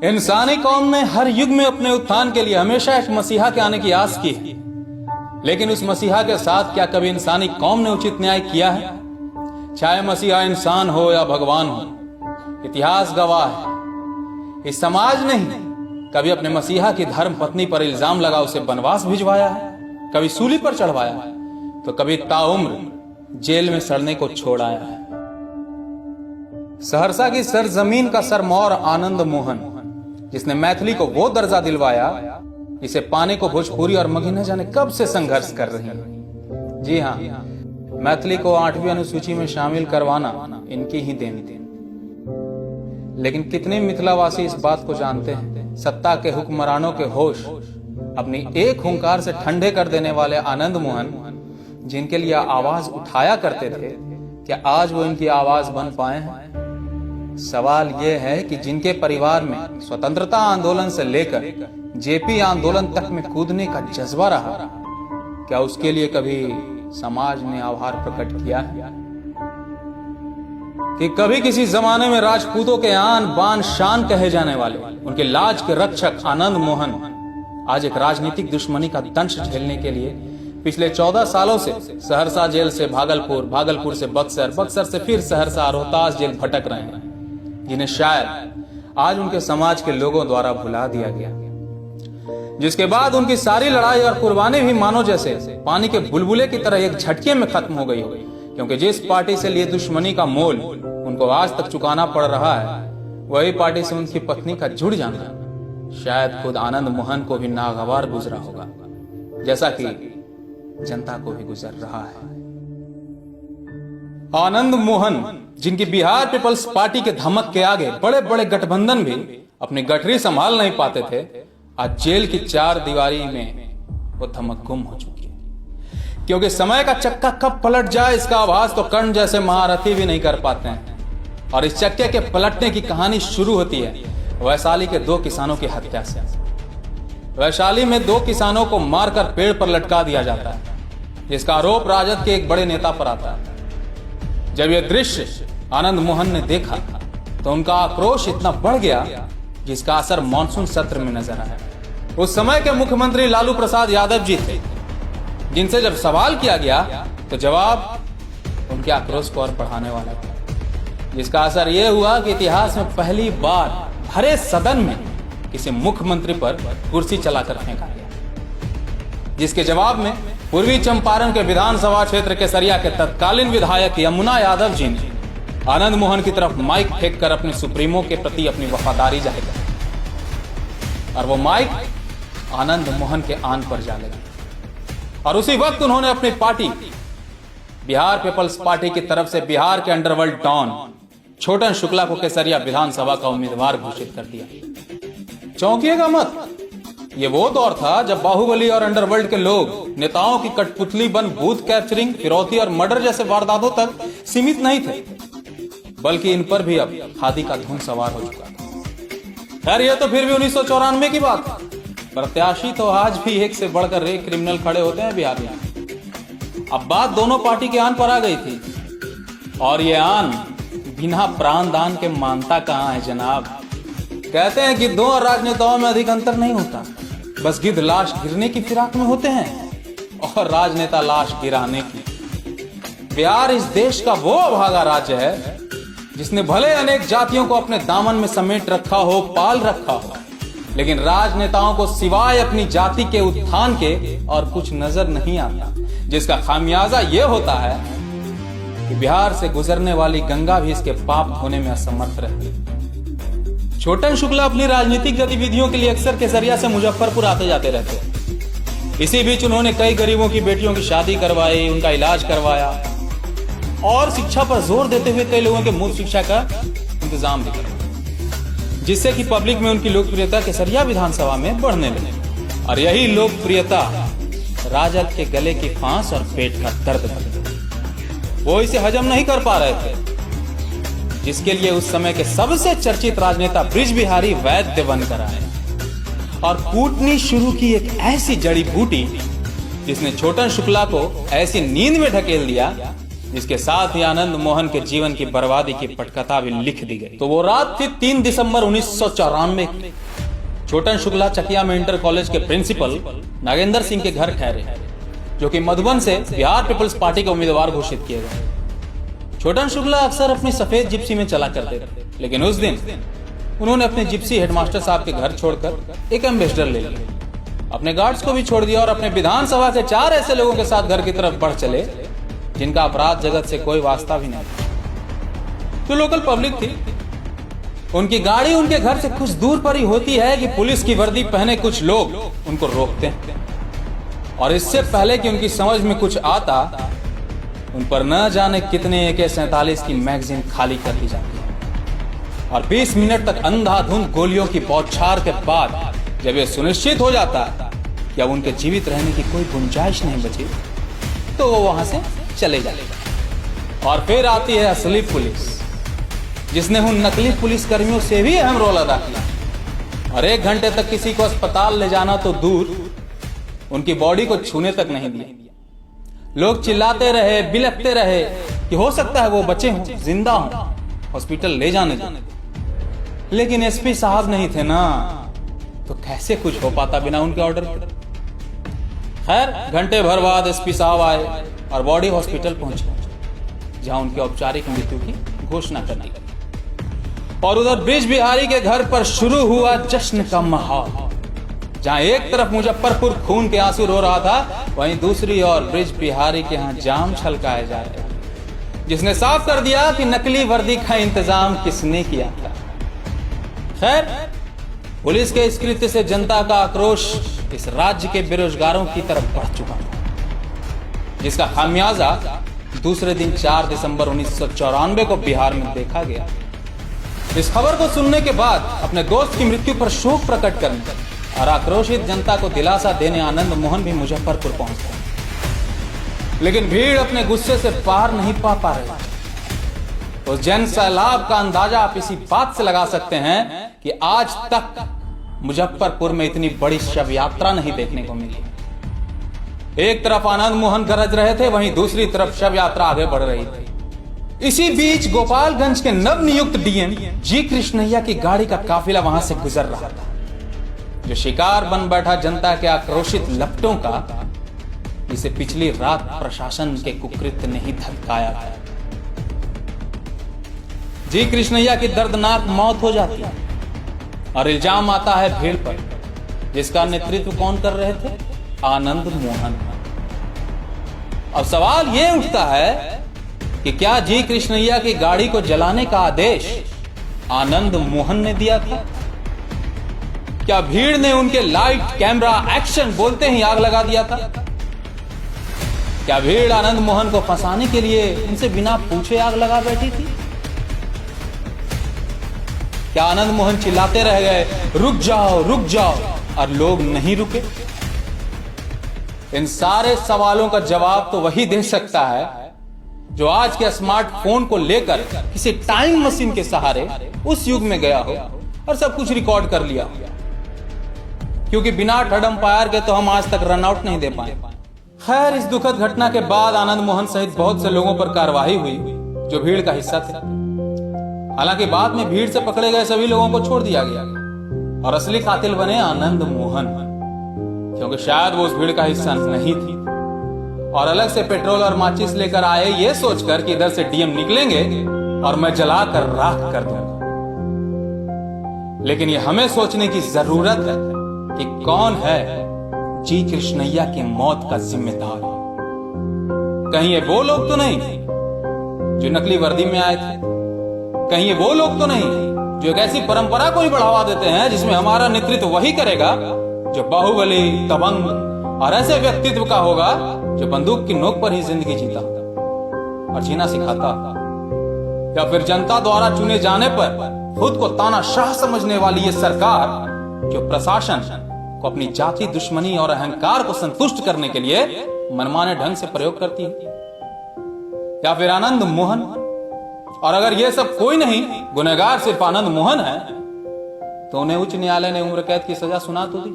इंसानी कौम ने हर युग में अपने उत्थान के लिए हमेशा एक मसीहा के आने की आस की है, लेकिन उस मसीहा के साथ क्या कभी इंसानी कौम ने उचित न्याय किया है? चाहे मसीहा इंसान हो या भगवान हो, इतिहास गवाह है इस समाज ने ही कभी अपने मसीहा की धर्म पत्नी पर इल्जाम लगा उसे वनवास भिजवाया है, कभी सूली पर चढ़वाया है, तो कभी ताउम्र जेल में सड़ने को छोड़ आया है। सहरसा की सरजमीन का सरमौर आनंद मोहन, जिसने मैथिली को वो दर्जा दिलवाया इसे पाने को भोजपुरी और मगही न जाने कब से संघर्ष कर रही है। जी हाँ, मैथिली को 8वीं अनुसूची में शामिल करवाना इनकी ही देन थी। लेकिन कितने मिथिलावासी इस बात को जानते हैं, सत्ता के हुक्मरानों के होश अपनी एक हुंकार से ठंडे कर देने वाले आनंद मोहन, जिनके लिए आवाज उठाया करते थे, क्या आज वो इनकी आवाज बन पाए हैं? सवाल यह है कि जिनके परिवार में स्वतंत्रता आंदोलन से लेकर जेपी आंदोलन तक में कूदने का जज्बा रहा, क्या उसके लिए कभी समाज ने आभार प्रकट किया है? कि कभी किसी जमाने में राजपूतों के आन बान शान कहे जाने वाले उनके लाज के रक्षक आनंद मोहन आज एक राजनीतिक दुश्मनी का दंश झेलने के लिए पिछले 14 सालों से सहरसा जेल से भागलपुर, भागलपुर से बक्सर, बक्सर से फिर सहरसा, रोहतास जेल भटक रहे हैं, जिन्हें शायद आज उनके समाज के लोगों द्वारा भुला दिया गया, जिसके बाद उनकी सारी लड़ाई और कुर्बानी भी मानो जैसे पानी के बुलबुले की तरह एक झटके में खत्म हो गई हो, क्योंकि जिस पार्टी से लिए दुश्मनी का मोल उनको आज तक चुकाना पड़ रहा है, वही पार्टी से उनकी पत्नी का जुड़ जाना शायद खुद आनंद मोहन को भी नागवार गुजरा होगा, जैसा कि जनता को भी गुजर रहा है। आनंद मोहन, जिनकी बिहार पीपल्स पार्टी के धमक के आगे बड़े बड़े गठबंधन भी अपनी गठरी संभाल नहीं पाते थे, आज जेल की 4 दीवारी में वो धमक गुम हो चुकी है, क्योंकि समय का चक्का कब पलट जाए इसका आभास तो कर्ण जैसे महारथी भी नहीं कर पाते हैं। और इस चक्के के पलटने की कहानी शुरू होती है वैशाली के 2 किसानों की हत्या से। वैशाली में 2 किसानों को मारकर पेड़ पर लटका दिया जाता है, जिसका आरोप राजद के एक बड़े नेता पर आता है। जब यह दृश्य आनंद मोहन ने देखा तो उनका आक्रोश इतना बढ़ गया जिसका असर मानसून सत्र में नजर आया। उस समय के मुख्यमंत्री लालू प्रसाद यादव जी थे, जिनसे जब सवाल किया गया तो जवाब उनके आक्रोश को और बढ़ाने वाला था, जिसका असर यह हुआ कि इतिहास में पहली बार भरे सदन में किसी मुख्यमंत्री पर कुर्सी चलाकर फेंका गया, जिसके जवाब में पूर्वी चंपारण के विधानसभा क्षेत्र केसरिया के तत्कालीन विधायक यमुना यादव जी ने आनंद मोहन की तरफ माइक फेंककर अपने सुप्रीमो के प्रति अपनी वफादारी जाहिर की, और वो माइक आनंद मोहन के आन पर जा लगा। और उसी वक्त उन्होंने अपनी पार्टी बिहार पीपल्स पार्टी की तरफ से बिहार के अंडरवर्ल्ड डॉन छोटन शुक्ला को केसरिया विधानसभा का उम्मीदवार घोषित कर दिया। चौंकिएगा मत, ये वो दौर था जब बाहुबली और अंडरवर्ल्ड के लोग नेताओं की कठपुतली बन बूथ कैप्चरिंग, फिरौती और मर्डर जैसे वारदातों तक सीमित नहीं थे, बल्कि इन पर भी अब खादी का धुन सवार हो चुका था। खैर, यह तो फिर भी 1994 की बात था। प्रत्याशी तो आज भी एक से बढ़कर एक क्रिमिनल खड़े होते हैं बिहार में। अब बात दोनों पार्टी के आन पर आ गई थी, और ये आन बिना प्राण दान के मानता कहां है जनाब। कहते हैं गिद्धों और राजनेताओं में अधिक अंतर नहीं होता, बस गिद्ध लाश गिरने की फिराक में होते हैं और राजनेता लाश गिराने की। बिहार इस देश का वो अभागा राज्य है जिसने भले अनेक जातियों को अपने दामन में समेट रखा हो, पाल रखा हो, लेकिन राजनेताओं को सिवाय अपनी जाति के उत्थान के और कुछ नजर नहीं आता, जिसका खामियाजा यह होता है कि बिहार से गुजरने वाली गंगा भी इसके पाप धोने में असमर्थ रहती है। छोटन शुक्ला अपनी राजनीतिक गतिविधियों के लिए अक्सर केसरिया से मुजफ्फरपुर आते जाते रहते हैं। इसी बीच उन्होंने कई गरीबों की बेटियों की शादी करवाई, उनका इलाज करवाया और शिक्षा पर जोर देते हुए कई लोगों के मुफ्त शिक्षा का इंतजाम भी किया, जिससे कि पब्लिक में उनकी लोकप्रियता केसरिया विधानसभा में बढ़ने लगी। और यही लोकप्रियता राजद के गले की फांस और पेट का दर्द था। वो इसे हजम नहीं कर पा रहे थे, जिसके लिए उस समय के सबसे चर्चित राजनेता ब्रिज बिहारी वैद्य बनकर आए और कूटनी शुरू की एक ऐसी जड़ी बूटी जिसने छोटन शुक्ला को ऐसी नींद में ढकेल दिया जिसके साथ ही आनंद मोहन के जीवन की बर्बादी की पटकथा भी लिख दी गई। तो वो रात थी 3 दिसंबर 1994 की। छोटन शुक्ला चकिया में इंटर कॉलेज के प्रिंसिपल नागेंद्र सिंह के घर ठहरे, जो कि मधुबन से बिहार पीपल्स पार्टी के उम्मीदवार घोषित किए गए। छोटन शुक्ला अक्सर अपनी सफेद जिप्सी में चला करते थे, लेकिन उस दिन उन्होंने अपने जिप्सी हेडमास्टर साहब के घर छोड़कर एक एम्बेसडर ले लिया, अपने गार्ड्स को भी छोड़ दिया और अपने विधानसभा के 4 ऐसे लोगों के साथ घर की तरफ बढ़ चले जिनका अपराध जगत से कोई वास्ता भी नहीं था। जो लोकल पब्लिक थी, उनकी गाड़ी उनके घर से कुछ दूर पर ही होती है कि पुलिस की वर्दी पहने कुछ लोग उनको रोकते हैं और इससे पहले कि उनकी समझ में कुछ आता, उन पर न जाने कितने AK-47 की मैगजीन खाली कर दी जाती है और 20 मिनट तक अंधाधुंध गोलियों की बौछार के बाद जब यह सुनिश्चित हो जाता कि अब उनके जीवित रहने की कोई गुंजाइश नहीं बची, तो वो वहां से चले जाते। और फिर आती है असली पुलिस, जिसने उन नकली पुलिस कर्मियों से भी अहम रोल अदा किया और 1 घंटे तक किसी को अस्पताल ले जाना तो दूर, उनकी बॉडी को छूने तक नहीं दिया। लोग चिल्लाते रहे, बिलखते रहे कि हो सकता है वो बचे हों, जिंदा हों, हॉस्पिटल ले जाने दें। लेकिन एसपी साहब नहीं थे ना, तो कैसे कुछ हो पाता बिना उनके ऑर्डर के। खैर, घंटे भर बाद एसपी साहब आए और बॉडी हॉस्पिटल पहुंचे, जहां उनकी औपचारिक मृत्यु की घोषणा कर दी गई। और उधर ब्रिज बिहारी के घर पर शुरू हुआ जश्न का माहौल, जहां एक तरफ मुजफ्फरपुर खून के आंसू रो रहा था, वहीं दूसरी ओर ब्रिज बिहारी के यहां जाम छलकाए जा रहे, जिसने साफ कर दिया कि नकली वर्दी का इंतजाम किसने किया था। खैर, पुलिस के इस कृत्य से जनता का आक्रोश इस राज्य के बेरोजगारों की तरफ बढ़ चुका था, जिसका खामियाजा दूसरे दिन 4 दिसंबर 1994 को बिहार में देखा गया। इस खबर को सुनने के बाद अपने दोस्त की मृत्यु पर शोक प्रकट करने और आक्रोशित जनता को दिलासा देने आनंद मोहन भी मुजफ्फरपुर पहुंच गए, लेकिन भीड़ अपने गुस्से से पार नहीं पा रही। उस जन सैलाब का अंदाजा आप इसी बात से लगा सकते हैं कि आज तक मुजफ्फरपुर में इतनी बड़ी शव यात्रा नहीं देखने को मिली। एक तरफ आनंद मोहन गरज रहे थे, वहीं दूसरी तरफ शव यात्रा आगे बढ़ रही थी। इसी बीच गोपालगंज के नवनियुक्त डीएम जी कृष्णैया की गाड़ी का काफिला वहां से गुजर रहा था, जो शिकार बन बैठा जनता के आक्रोशित लपटों का, जिसे पिछली रात प्रशासन के कुकृत्य ने ही धमकाया था। जी कृष्णैया की दर्दनाक मौत हो जाती है और इल्जाम आता है भीड़ पर, जिसका नेतृत्व कौन कर रहे थे? आनंद मोहन। अब सवाल यह उठता है कि क्या जी कृष्णैया की गाड़ी को जलाने का आदेश आनंद मोहन ने दिया था? क्या भीड़ ने उनके लाइट, कैमरा, एक्शन बोलते ही आग लगा दिया था? क्या भीड़ आनंद मोहन को फंसाने के लिए उनसे बिना पूछे आग लगा बैठी थी? क्या आनंद मोहन चिल्लाते रह गए, रुक जाओ, और लोग नहीं रुके? इन सारे सवालों का जवाब तो वही दे सकता है जो आज के स्मार्टफोन को लेकर किसी टाइम मशीन के सहारे उस युग में गया हो और सब कुछ रिकॉर्ड कर लिया हो। क्योंकि बिना थर्ड अंपायर के तो हम आज तक रन आउट नहीं दे पाए। खैर, इस दुखद घटना के बाद आनंद मोहन सहित बहुत से लोगों पर कार्रवाई हुई जो भीड़ का हिस्सा थे। हालांकि बाद में भीड़ से पकड़े गए सभी लोगों को छोड़ दिया गया और असली कातिल बने आनंद मोहन, क्योंकि शायद वो उस भीड़ का हिस्सा नहीं थी और अलग से पेट्रोल और माचिस लेकर आए, ये सोचकर कि इधर से डीएम निकलेंगे और मैं जलाकर राख कर दूंगा। लेकिन ये हमें सोचने की जरूरत है कि कौन है जी कृष्णैया की मौत का जिम्मेदार। कहीं ये वो लोग तो नहीं जो नकली वर्दी में आए थे? कहीं ये वो लोग तो नहीं जो एक ऐसी परंपरा को ही बढ़ावा देते हैं जिसमें हमारा नेतृत्व वही करेगा जो बाहुबली, दबंग और ऐसे व्यक्तित्व का होगा जो बंदूक की नोक पर ही जिंदगी जीता और जीना सिखाता? या फिर जनता द्वारा चुने जाने पर खुद को तानाशाह समझने वाली ये सरकार जो प्रशासन को अपनी जाति दुश्मनी और अहंकार को संतुष्ट करने के लिए मनमाने ढंग से प्रयोग करती है? या फिर आनंद मोहन? और अगर ये सब कोई नहीं, गुनहगार सिर्फ आनंद मोहन है, तो उन्हें उच्च न्यायालय ने उम्र कैद की सजा सुना तो दी।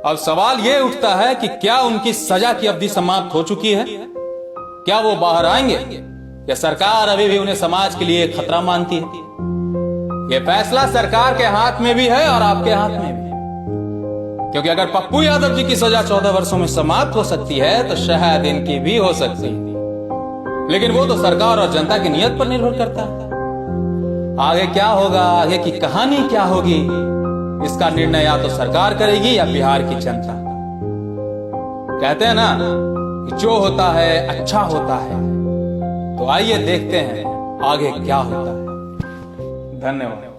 अब सवाल यह उठता है कि क्या उनकी सजा की अवधि समाप्त हो चुकी है क्या वो बाहर आएंगे या सरकार अभी भी उन्हें समाज के लिए खतरा मानती है? ये फैसला सरकार के हाथ में भी है और आपके हाथ में भी, क्योंकि अगर पप्पू यादव जी की सजा 14 वर्षों में समाप्त हो सकती है तो शायद इनकी भी हो सकती है, लेकिन वो तो सरकार और जनता की नीयत पर निर्भर करता है। आगे क्या होगा, आगे की कहानी क्या होगी, इसका निर्णय या तो सरकार करेगी या बिहार की जनता। कहते हैं ना कि जो होता है अच्छा होता है, तो आइए देखते हैं आगे क्या होता है। धन्यवाद।